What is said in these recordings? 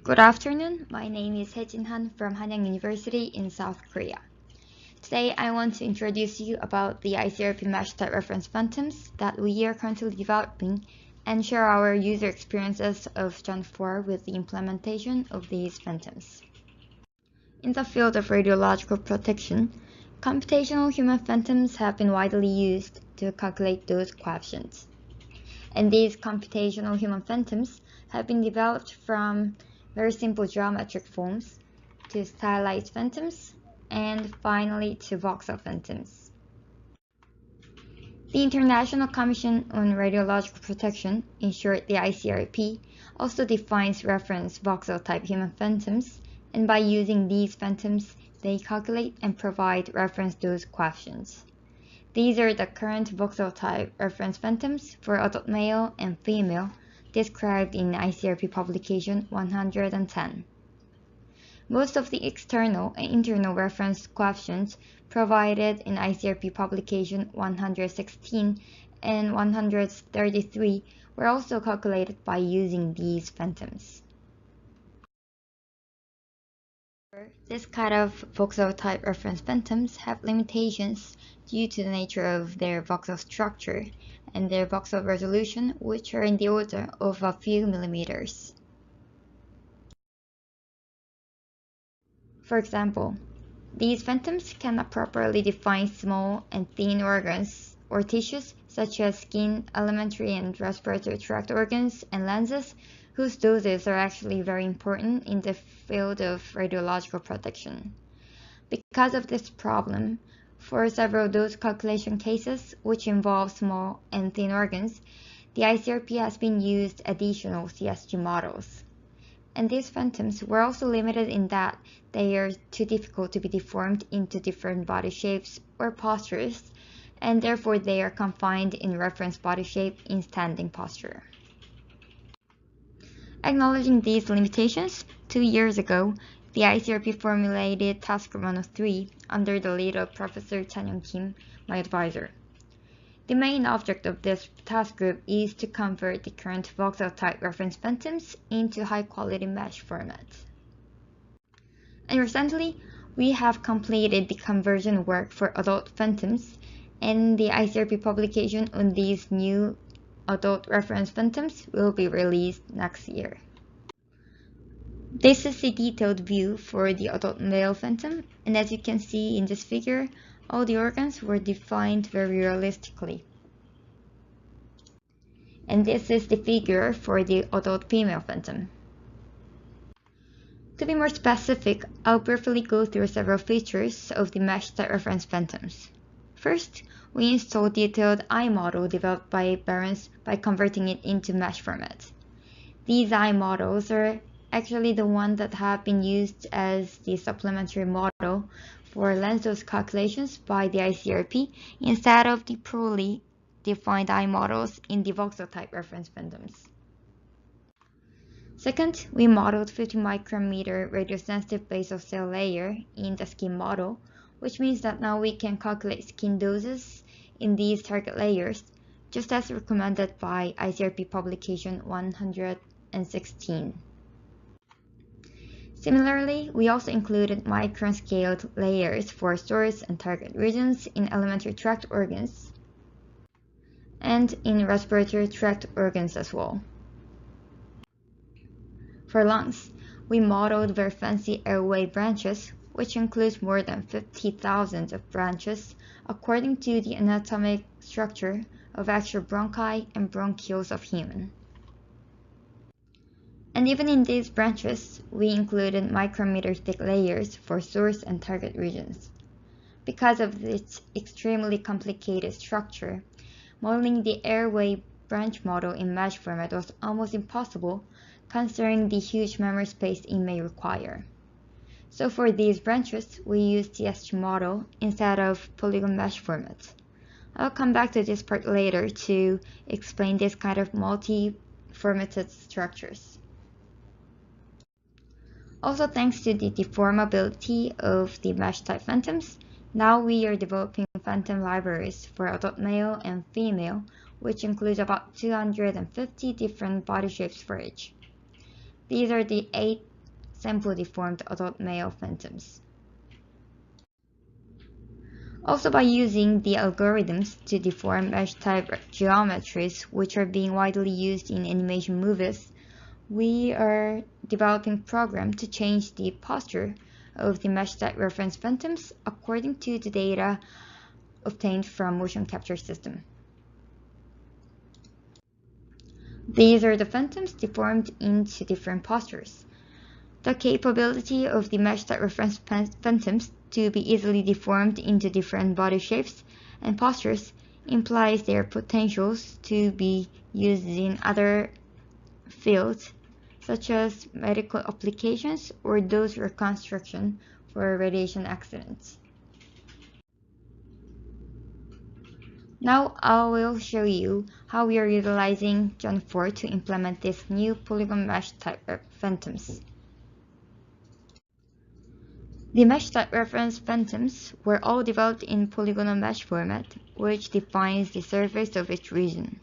Good afternoon, my name is Haejin Han from Hanyang University in South Korea. Today I want to introduce you about the ICRP mesh type reference phantoms that we are currently developing and share our user experiences of Geant4 with the implementation of these phantoms. In the field of radiological protection, computational human phantoms have been widely used to calculate dose coefficients. And these computational human phantoms have been developed from very simple geometric forms to stylized phantoms and finally to voxel phantoms. The International Commission on Radiological Protection, in short the ICRP, also defines reference voxel-type human phantoms, and by using these phantoms, they calculate and provide reference dose coefficients. These are the current voxel-type reference phantoms for adult male and female described in ICRP Publication 110. Most of the external and internal reference coefficients provided in ICRP Publication 116 and 133 were also calculated by using these phantoms. This kind of voxel-type reference phantoms have limitations due to the nature of their voxel structure and their voxel resolution, which are in the order of a few millimeters. For example, these phantoms cannot properly define small and thin organs or tissues such as skin, alimentary and respiratory tract organs, and lenses, whose doses are actually very important in the field of radiological protection. Because of this problem, for several dose calculation cases which involve small and thin organs, the ICRP has been used additional CSG models. And these phantoms were also limited in that they are too difficult to be deformed into different body shapes or postures, and therefore they are confined in reference body shape in standing posture. Acknowledging these limitations, 2 years ago, the ICRP formulated Task Group 103 under the lead of Professor Chan-Young Kim, my advisor. The main object of this task group is to convert the current voxel-type reference phantoms into high-quality mesh formats. And recently, we have completed the conversion work for adult phantoms, and the ICRP publication on these new adult reference phantoms will be released next year. This is a detailed view for the adult male phantom, and as you can see in this figure, all the organs were defined very realistically. And this is the figure for the adult female phantom. To be more specific, I'll briefly go through several features of the mesh type reference phantoms. First, we installed detailed eye model developed by Barons by converting it into mesh format. These eye models are actually the ones that have been used as the supplementary model for lens dose calculations by the ICRP instead of the poorly defined eye models in the voxel-type reference phantoms. Second, we modeled 50 micrometer radiosensitive basal cell layer in the skin model, which means that now we can calculate skin doses in these target layers, just as recommended by ICRP Publication 116. Similarly, we also included micron-scaled layers for source and target regions in alimentary tract organs and in respiratory tract organs as well. For lungs, we modeled very fancy airway branches, which includes more than 50,000 of branches according to the anatomic structure of actual bronchi and bronchioles of human. And even in these branches, we included micrometer thick layers for source and target regions. Because of its extremely complicated structure, modeling the airway branch model in mesh format was almost impossible, considering the huge memory space it may require. So for these branches, we used CSG model instead of polygon mesh format. I'll come back to this part later to explain this kind of multi-formatted structures. Also, thanks to the deformability of the mesh type phantoms, now we are developing phantom libraries for adult male and female, which includes about 250 different body shapes for each. These are the 8 sample deformed adult male phantoms. Also, by using the algorithms to deform mesh-type geometries, which are being widely used in animation movies, we are developing a program to change the posture of the mesh-type reference phantoms according to the data obtained from motion capture system. These are the phantoms deformed into different postures. The capability of the mesh-type reference phantoms to be easily deformed into different body shapes and postures implies their potentials to be used in other fields such as medical applications or dose reconstruction for radiation accidents. Now I will show you how we are utilizing Geant4 to implement these new polygon mesh type phantoms. The mesh type reference phantoms were all developed in polygonal mesh format, which defines the surface of each region.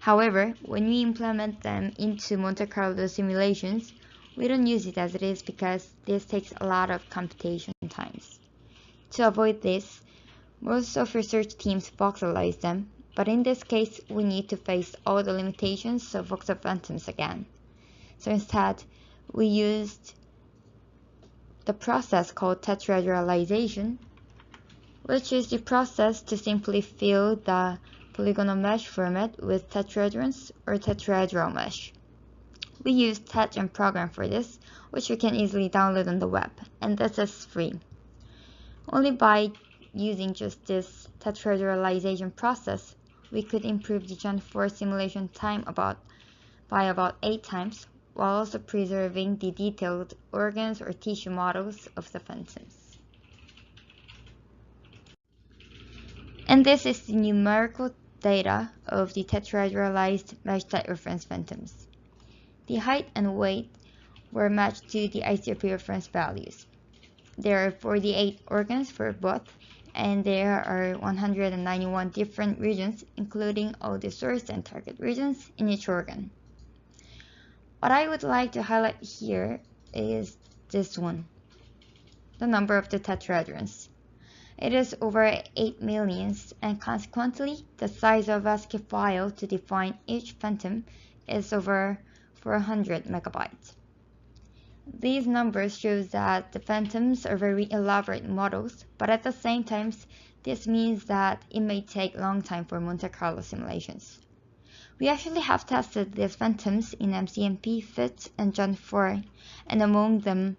However, when we implement them into Monte Carlo simulations, we don't use it as it is because this takes a lot of computation times. To avoid this, most of research teams voxelize them, but in this case, we need to face all the limitations of voxel phantoms again. So instead, we used the process called tetrahedralization, which is the process to simply fill the polygonal mesh format with tetrahedrons or tetrahedral mesh. We use TETGEM program for this, which you can easily download on the web, and this is free. Only by using just this tetrahedralization process, we could improve the Geant4 simulation time by about 8 times, while also preserving the detailed organs or tissue models of the phantoms. And this is the numerical data of the tetrahedralized mesh-type reference phantoms. The height and weight were matched to the ICRP reference values. There are 48 organs for both, and there are 191 different regions, including all the source and target regions in each organ. What I would like to highlight here is this one, the number of the tetrahedrons. It is over 8 million, and consequently, the size of ASCII file to define each phantom is over 400 megabytes. These numbers show that the phantoms are very elaborate models, but at the same time, this means that it may take a long time for Monte Carlo simulations. We actually have tested these phantoms in MCMP, FIT, and Geant4, and among them,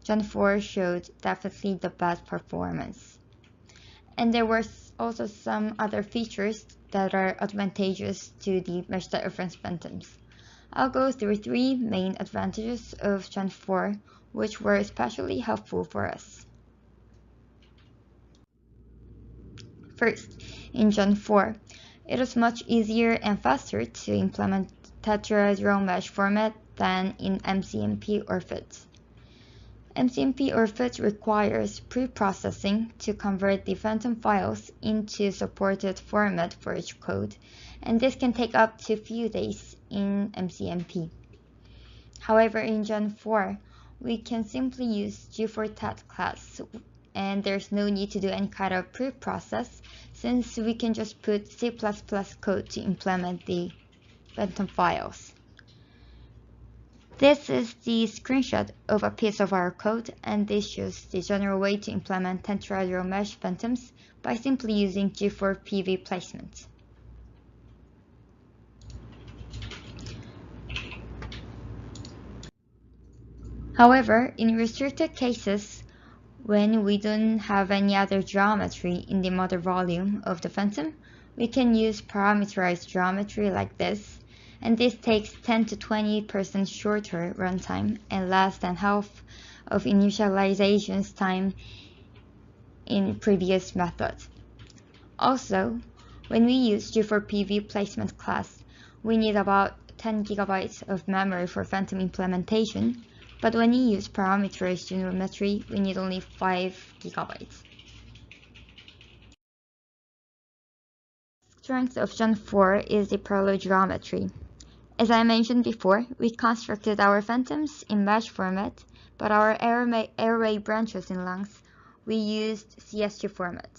Geant4 showed definitely the best performance. And there were also some other features that are advantageous to the mesh-type reference phantoms. I'll go through 3 main advantages of Geant4, which were especially helpful for us. First, in Geant4, it is much easier and faster to implement tetrahedral mesh format than in MCMP or FIT. MCMP or FIT requires pre-processing to convert the phantom files into supported format for each code, and this can take up to a few days in MCMP. However, in Geant4, we can simply use G4TET class, and there's no need to do any kind of pre-process since we can just put C++ code to implement the phantom files. This is the screenshot of a piece of our code, and this shows the general way to implement tetrahedral mesh phantoms by simply using G4 PV placement. However, in restricted cases, when we don't have any other geometry in the mother volume of the phantom, we can use parameterized geometry like this, and this takes 10 to 20% shorter runtime and less than half of initialization time in previous methods. Also, when we use G4 PV placement class, we need about 10 gigabytes of memory for phantom implementation, but when you use parameterized geometry, we need only 5 gigabytes. Strength of Geant4 is the parallel geometry. As I mentioned before, we constructed our phantoms in mesh format, but our airway branches in lungs, we used CS2 format.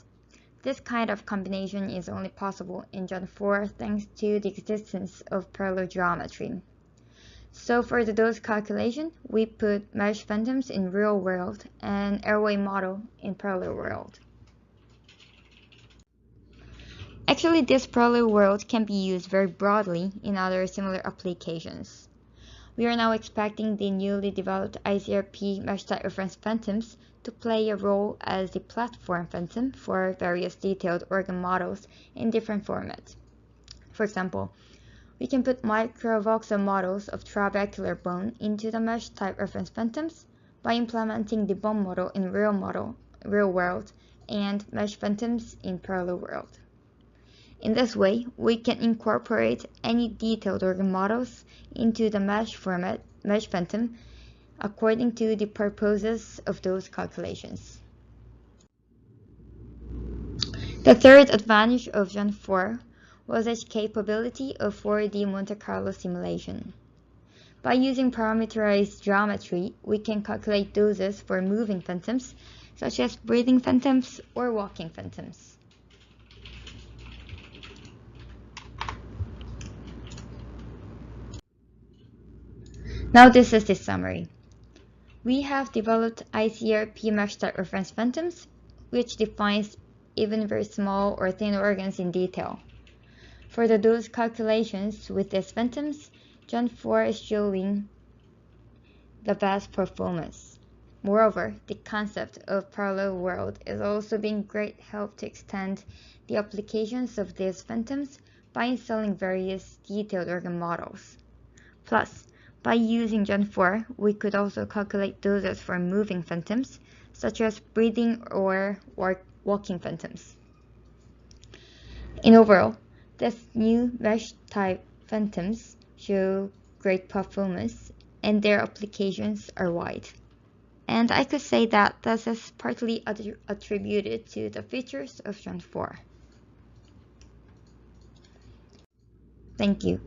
This kind of combination is only possible in Geant4 thanks to the existence of parallel geometry. So for the dose calculation, we put mesh phantoms in real world and airway model in parallel world. Actually, this parallel world can be used very broadly in other similar applications. We are now expecting the newly developed ICRP mesh-type reference phantoms to play a role as the platform phantom for various detailed organ models in different formats. For example, we can put micro-voxel models of trabecular bone into the mesh-type reference phantoms by implementing the bone model in real world and mesh phantoms in parallel world. In this way, we can incorporate any detailed organ models into the mesh phantom according to the purposes of those calculations. The third advantage of Geant4 was its capability of 4D Monte Carlo simulation. By using parameterized geometry, we can calculate doses for moving phantoms, such as breathing phantoms or walking phantoms. Now this is the summary. We have developed ICRP mesh-type reference phantoms, which defines even very small or thin organs in detail. For the dose calculations with these phantoms, Geant4 is showing the best performance. Moreover, the concept of parallel world is also being great help to extend the applications of these phantoms by installing various detailed organ models. Plus, by using Geant4, we could also calculate doses for moving phantoms, such as breathing or walking phantoms. In overall, these new mesh-type phantoms show great performance, and their applications are wide. And I could say that this is partly attributed to the features of Geant4. Thank you.